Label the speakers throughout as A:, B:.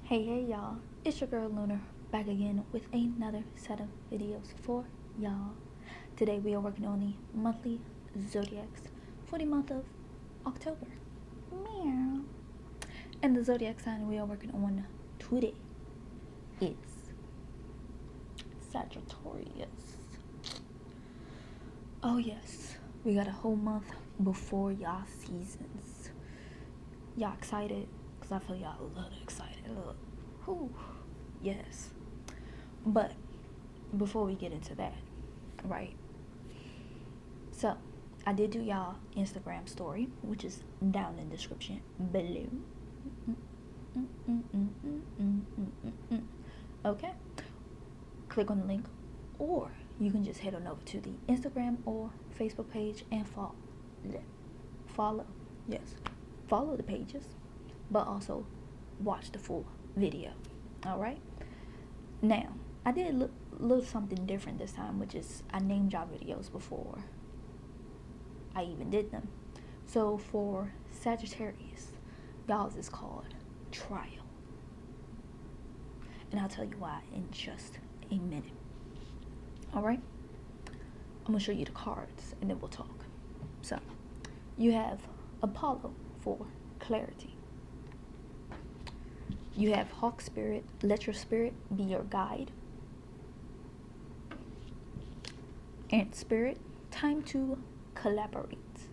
A: Hey y'all, it's your girl Lunar back again with another set of videos for y'all. Today we are working on the monthly zodiacs for the month of October. Meow. And the zodiac sign we are working on today is Sagittarius. Oh yes, we got a whole month before y'all seasons. Y'all excited? Cause I feel y'all a little excited. Whew. Yes. But before we get into that, right? So I did do y'all Instagram story, which is down in the description below. Okay. Click on the link, or you can just head on over to the Instagram or Facebook page and follow. Yes, follow the pages, but also watch the full video. All right. Now I did a little something different this time, which is I named y'all videos before I even did them. So for Sagittarius, y'all's is called Trial, and I'll tell you why in just a minute. All right. I'm gonna show you the cards and then we'll talk. So you have Apollo for clarity. You have Hawk Spirit, let your spirit be your guide. Ant Spirit, time to collaborate.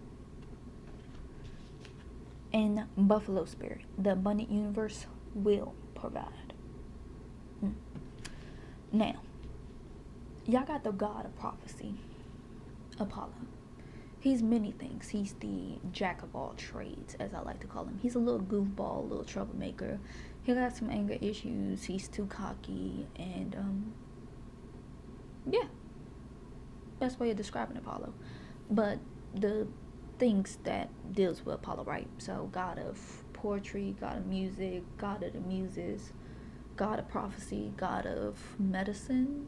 A: And Buffalo Spirit, the abundant universe will provide. Now, y'all got the god of prophecy, Apollo. He's many things. He's the jack of all trades, as I like to call him. He's a little goofball, a little troublemaker. He got some anger issues. He's too cocky, and yeah, best way of describing Apollo. But the things that deals with Apollo, right? So god of poetry, god of music, god of the muses, god of prophecy, god of medicine.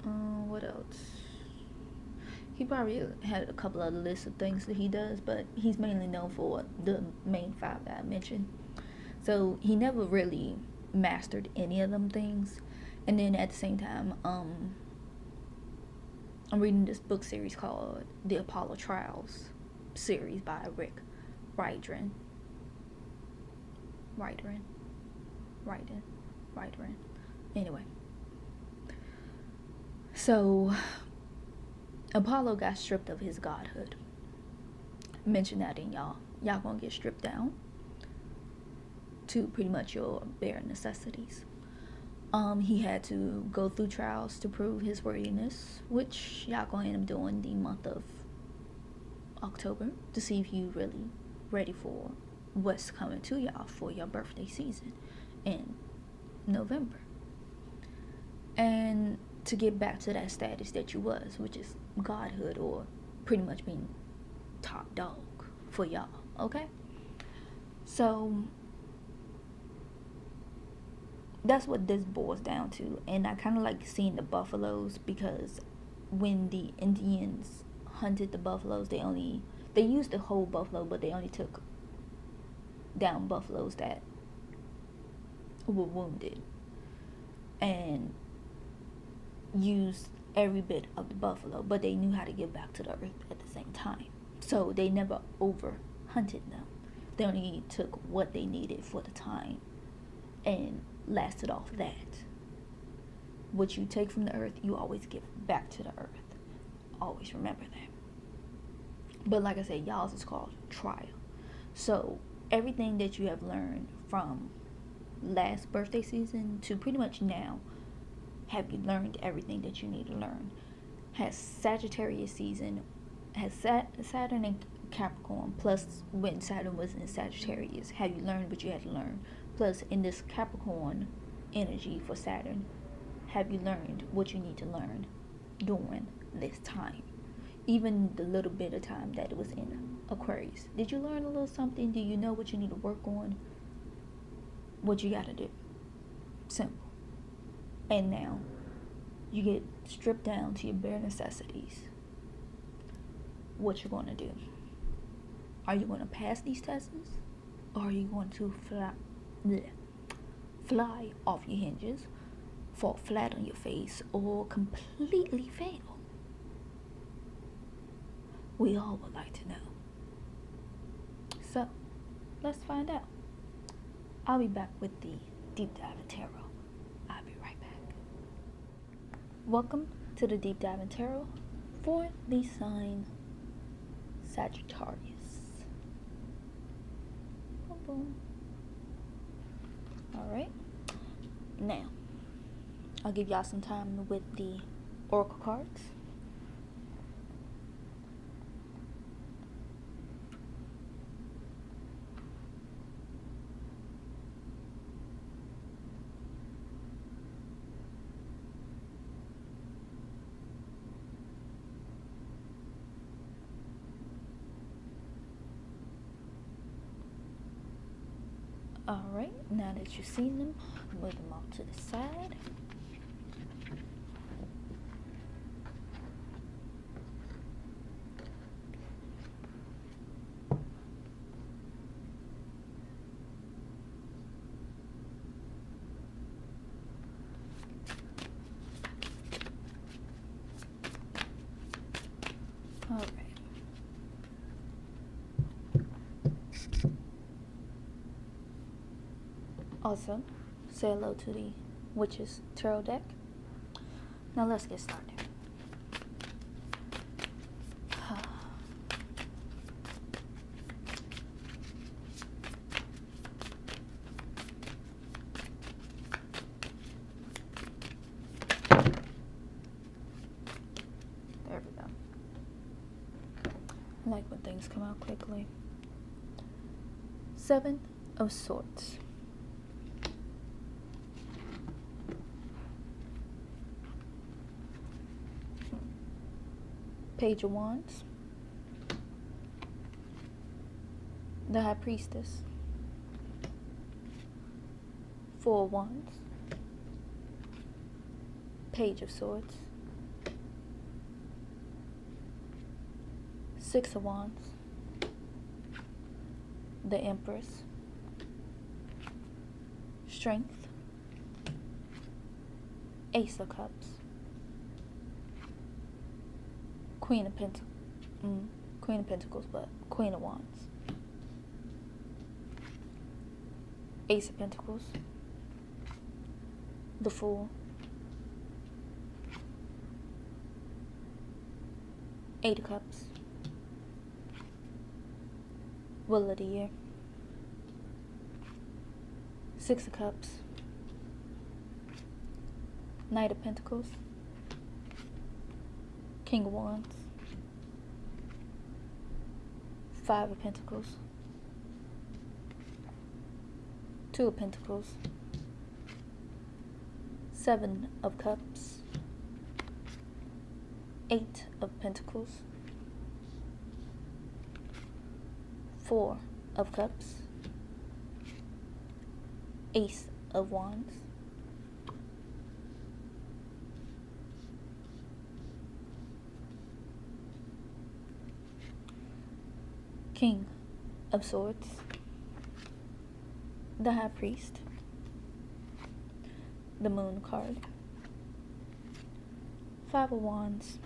A: What else? He probably had a couple other lists of things that he does, but he's mainly known for the main five that I mentioned. So he never really mastered any of them things. And then at the same time, I'm reading this book series called The Apollo Trials series by Rick Riordan. Anyway. So Apollo got stripped of his godhood. Mention that in y'all gonna get stripped down to pretty much your bare necessities. He had to go through trials to prove his worthiness, which y'all gonna end up doing the month of October to see if you really ready for what's coming to y'all for your birthday season in November. And to get back to that status that you was, which is godhood, or pretty much being top dog for y'all. Okay, so that's what this boils down to. And I kind of like seeing the buffaloes, because when the Indians hunted the buffaloes, they used the whole buffalo, but they only took down buffaloes that were wounded and used every bit of the buffalo, but they knew how to get back to the earth at the same time. So they never over hunted them. They only took what they needed for the time and lasted off that. What you take from the earth, you always give back to the earth. Always remember that. But like I said, y'all's is called trial. So everything that you have learned from last birthday season to pretty much now, have you learned everything that you need to learn? Has Sagittarius season, has Saturn in Capricorn, plus when Saturn was in Sagittarius, have you learned what you had to learn? Plus in this Capricorn energy for Saturn, have you learned what you need to learn during this time? Even the little bit of time that it was in Aquarius, did you learn a little something? Do you know what you need to work on? What you gotta do? Simple. And now you get stripped down to your bare necessities. What you gonna do? Are you gonna pass these tests, or are you going to bleh, fly off your hinges, fall flat on your face, or completely fail? We all would like to know. So, let's find out. I'll be back with the Deep Dive in Tarot. I'll be right back. Welcome to the Deep Dive in Tarot for the sign Sagittarius. Boom, boom. Alright. Now, I'll give y'all some time with the oracle cards. Alright, now that you've seen them, move them off to the side. Alright. Also, say hello to the Witch's Tarot deck. Now let's get started. There we go. I like when things come out quickly. 7 of Swords. Page of Wands, the High Priestess, 4 of Wands, Page of Swords, 6 of Wands, the Empress, Strength, Ace of Cups, Queen of Pentacles, but Queen of Wands, Ace of Pentacles, the Fool, Eight of Cups, Wheel of the Year, 6 of Cups, Knight of Pentacles, King of Wands, 5 of Pentacles, 2 of Pentacles, 7 of Cups, 8 of Pentacles, 4 of Cups, Ace of Wands, King of Swords, the High Priest, the Moon card, 5 of Wands,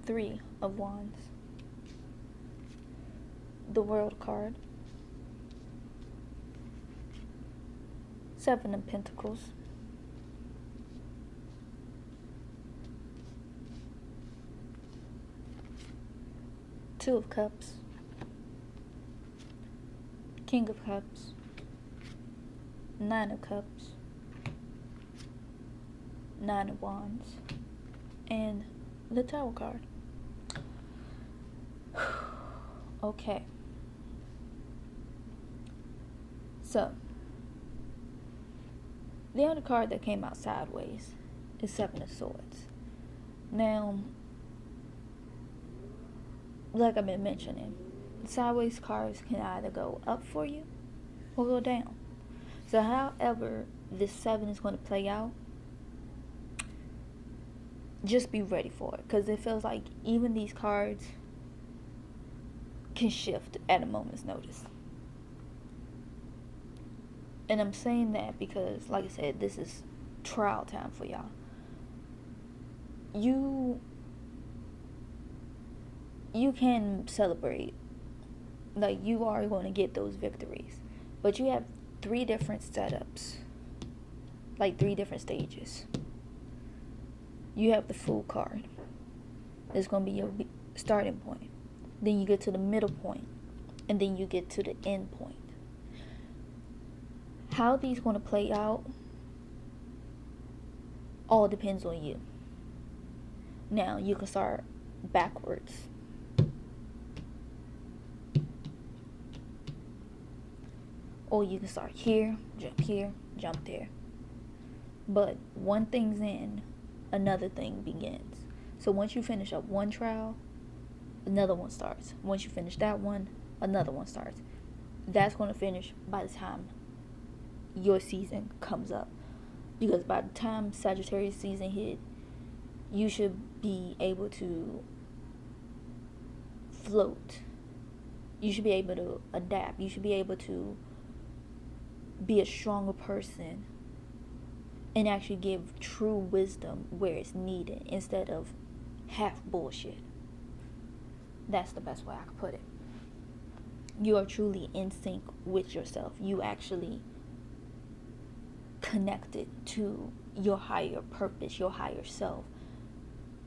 A: 3 of Wands, the World card, 7 of Pentacles, Two of Cups, King of Cups, 9 of Cups, 9 of Wands, and the Tower card. Okay. So, the other card that came out sideways is 7 of Swords. Now, like I've been mentioning, sideways cards can either go up for you or go down. So however this 7 is going to play out, just be ready for it, because it feels like even these cards can shift at a moment's notice. And I'm saying that because, like I said, this is trial time for y'all. You can celebrate. Like, you are going to get those victories. But you have 3 different setups. Like, 3 different stages. You have the Fool card. It's going to be your starting point. Then you get to the middle point. And then you get to the end point. How these going to play out all depends on you. Now, you can start backwards. Or you can start here, jump there. But one thing's in, another thing begins. So once you finish up one trial, another one starts. Once you finish that one, another one starts. That's going to finish by the time your season comes up. Because by the time Sagittarius season hit, you should be able to float. You should be able to adapt. You should be able to be a stronger person and actually give true wisdom where it's needed instead of half bullshit. That's the best way I could put it. You are truly in sync with yourself. You actually connected to your higher purpose, your higher self,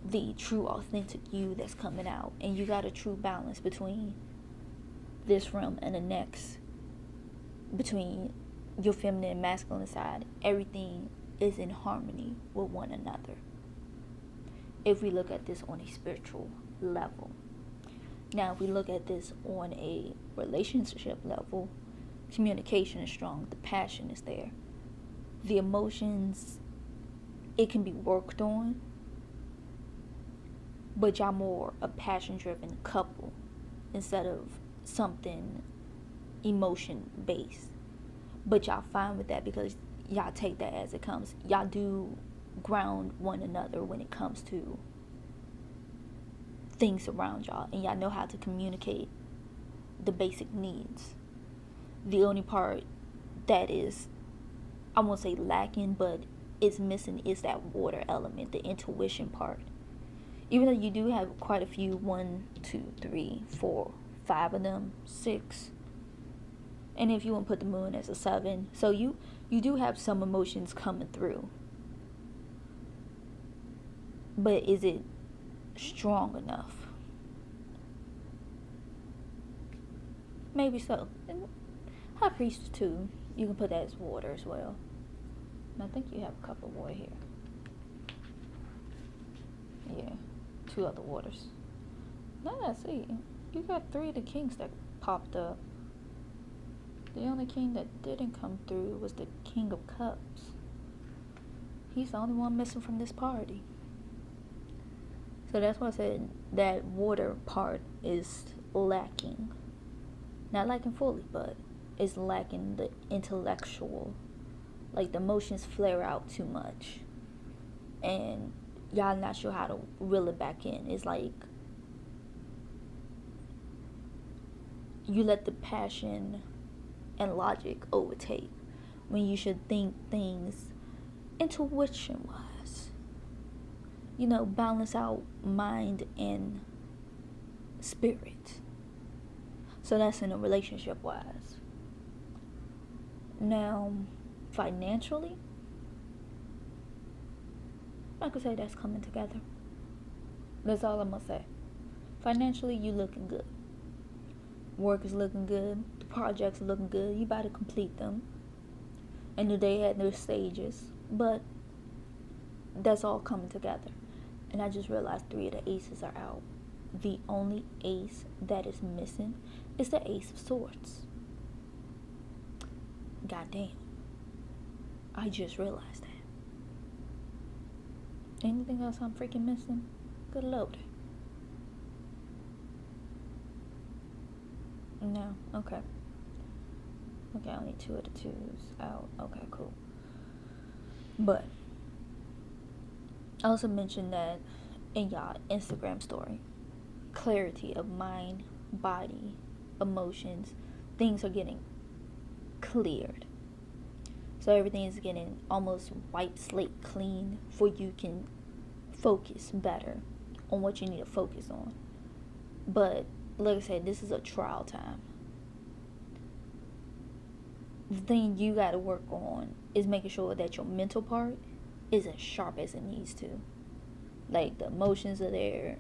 A: the true authentic you that's coming out. And you got a true balance between this realm and the next, between your feminine and masculine side. Everything is in harmony with one another, if we look at this on a spiritual level. Now, if we look at this on a relationship level, communication is strong, the passion is there, the emotions, it can be worked on, but y'all more a passion driven couple instead of something emotion based. But y'all fine with that because y'all take that as it comes. Y'all do ground one another when it comes to things around y'all, and y'all know how to communicate the basic needs. The only part that is, I won't say lacking, but it's missing is that water element, the intuition part. Even though you do have quite a few, 1, 2, 3, 4, 5 of them, 6. And if you want to put the moon as a 7, so you do have some emotions coming through. But is it strong enough? Maybe so. And High Priestess too. You can put that as water as well. And I think you have a couple more here. Yeah, 2 other waters. Now I see. You got 3 of the kings that popped up. The only king that didn't come through was the King of Cups. He's the only one missing from this party. So that's why I said that water part is lacking. Not lacking fully, but it's lacking the intellectual. Like, the emotions flare out too much. And y'all not sure how to reel it back in. It's like you let the passion and logic overtake when you should think things intuition wise. You know, balance out mind and spirit. So that's in a relationship wise. Now, financially, I could say that's coming together. That's all I'm gonna say. Financially, you looking good. Work is looking good. The projects are looking good. You about to complete them. I knew they had their stages, but that's all coming together. And I just realized 3 of the aces are out. The only ace that is missing is the Ace of Swords. Goddamn. I just realized that. Anything else I'm freaking missing? Good Lord. No? Okay. Okay, only 2 of the 2s out. Okay, cool. But I also mentioned that in y'all Instagram story. Clarity of mind, body, emotions, things are getting cleared. So everything is getting almost white slate clean for you can focus better on what you need to focus on. But like I said, this is a trial time. The thing you got to work on is making sure that your mental part is as sharp as it needs to. Like, the emotions are there,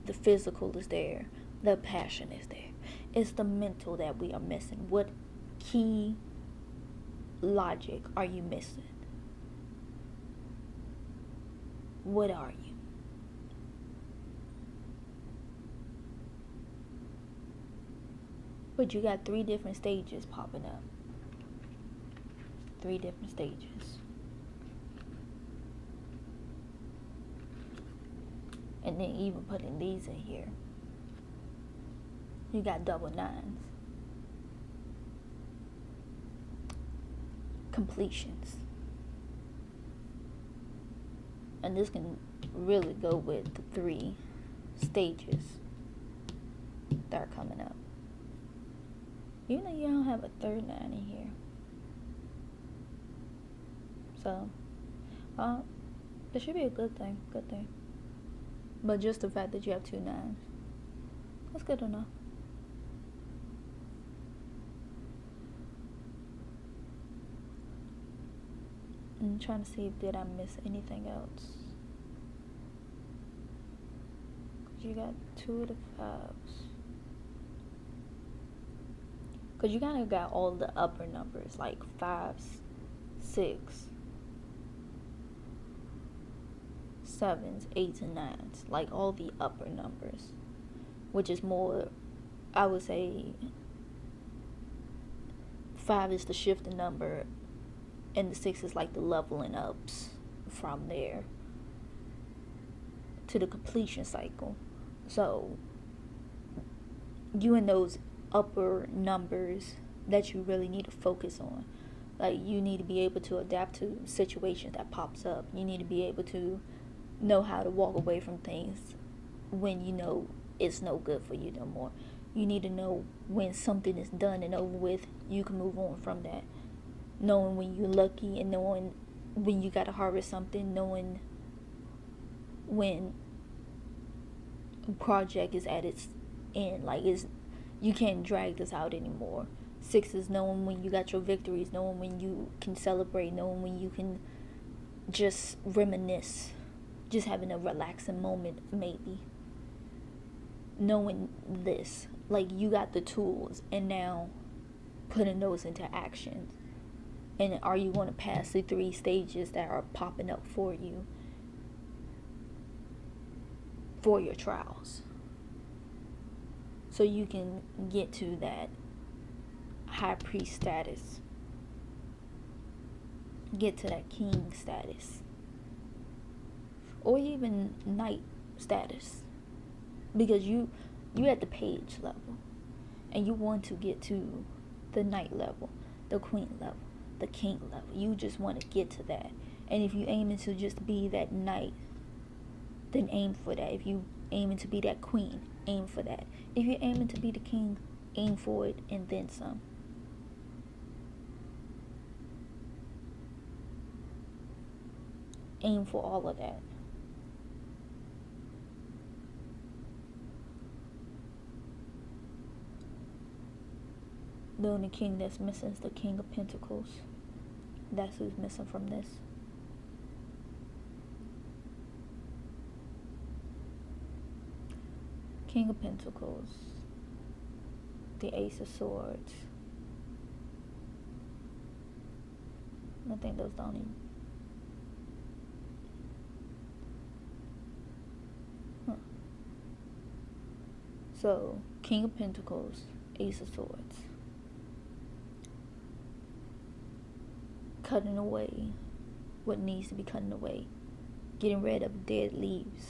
A: the physical is there, the passion is there. It's the mental that we are missing. What key logic are you missing? What are you? But you got 3 different stages popping up. 3 different stages. And then even putting these in here, you got double 9s. Completions. And this can really go with the 3 stages that are coming up. Even though you don't have a third 9 in here. So, it should be a good thing. But just the fact that you have 2 9s, that's good enough. I'm trying to see if did I miss anything else. You got 2 of the 5s. Cause you kind of got all the upper numbers, like 5s, 6, 7s, 8s, and 9s, like all the upper numbers, which is more, I would say, 5 is the shifting number, and the 6 is like the leveling ups from there to the completion cycle. So you in those upper numbers that you really need to focus on. Like, you need to be able to adapt to situations that pops up. You need to be able to know how to walk away from things when you know it's no good for you no more. You need to know when something is done and over with, you can move on from that. Knowing when you're lucky and knowing when you gotta harvest something, knowing when a project is at its end, like you can't drag this out anymore. 6 is knowing when you got your victories, knowing when you can celebrate, knowing when you can just reminisce, just having a relaxing moment, maybe. Knowing this, like, you got the tools, and now putting those into action. And are you going to pass the 3 stages that are popping up for you for your trials, so you can get to that high priest status, get to that king status, or even knight status, because you at the page level and you want to get to the knight level, the queen level, the king level. You just want to get to that. And if you aiming to just be that knight, then aim for that. If you aiming to be that queen, aim for that. If you're aiming to be the king, aim for it and then some. Aim for all of that. The only king that's missing is the King of Pentacles. That's who's missing from this. King of Pentacles, the Ace of Swords. I think those don't even. So, King of Pentacles, Ace of Swords. Cutting away what needs to be cutting away. Getting rid of dead leaves.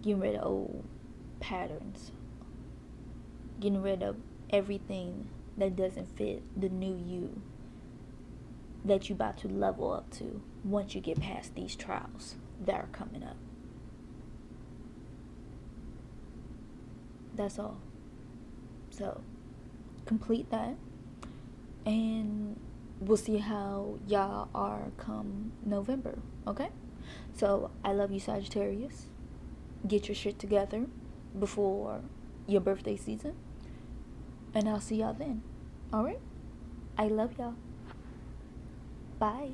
A: Getting rid of old patterns. Getting rid of everything that doesn't fit the new you that you're about to level up to once you get past these trials that are coming up. That's all. So complete that, and we'll see how y'all are come November. Okay? So I love you, Sagittarius. Get your shit together before your birthday season, and I'll see y'all then. All right? I love y'all. Bye.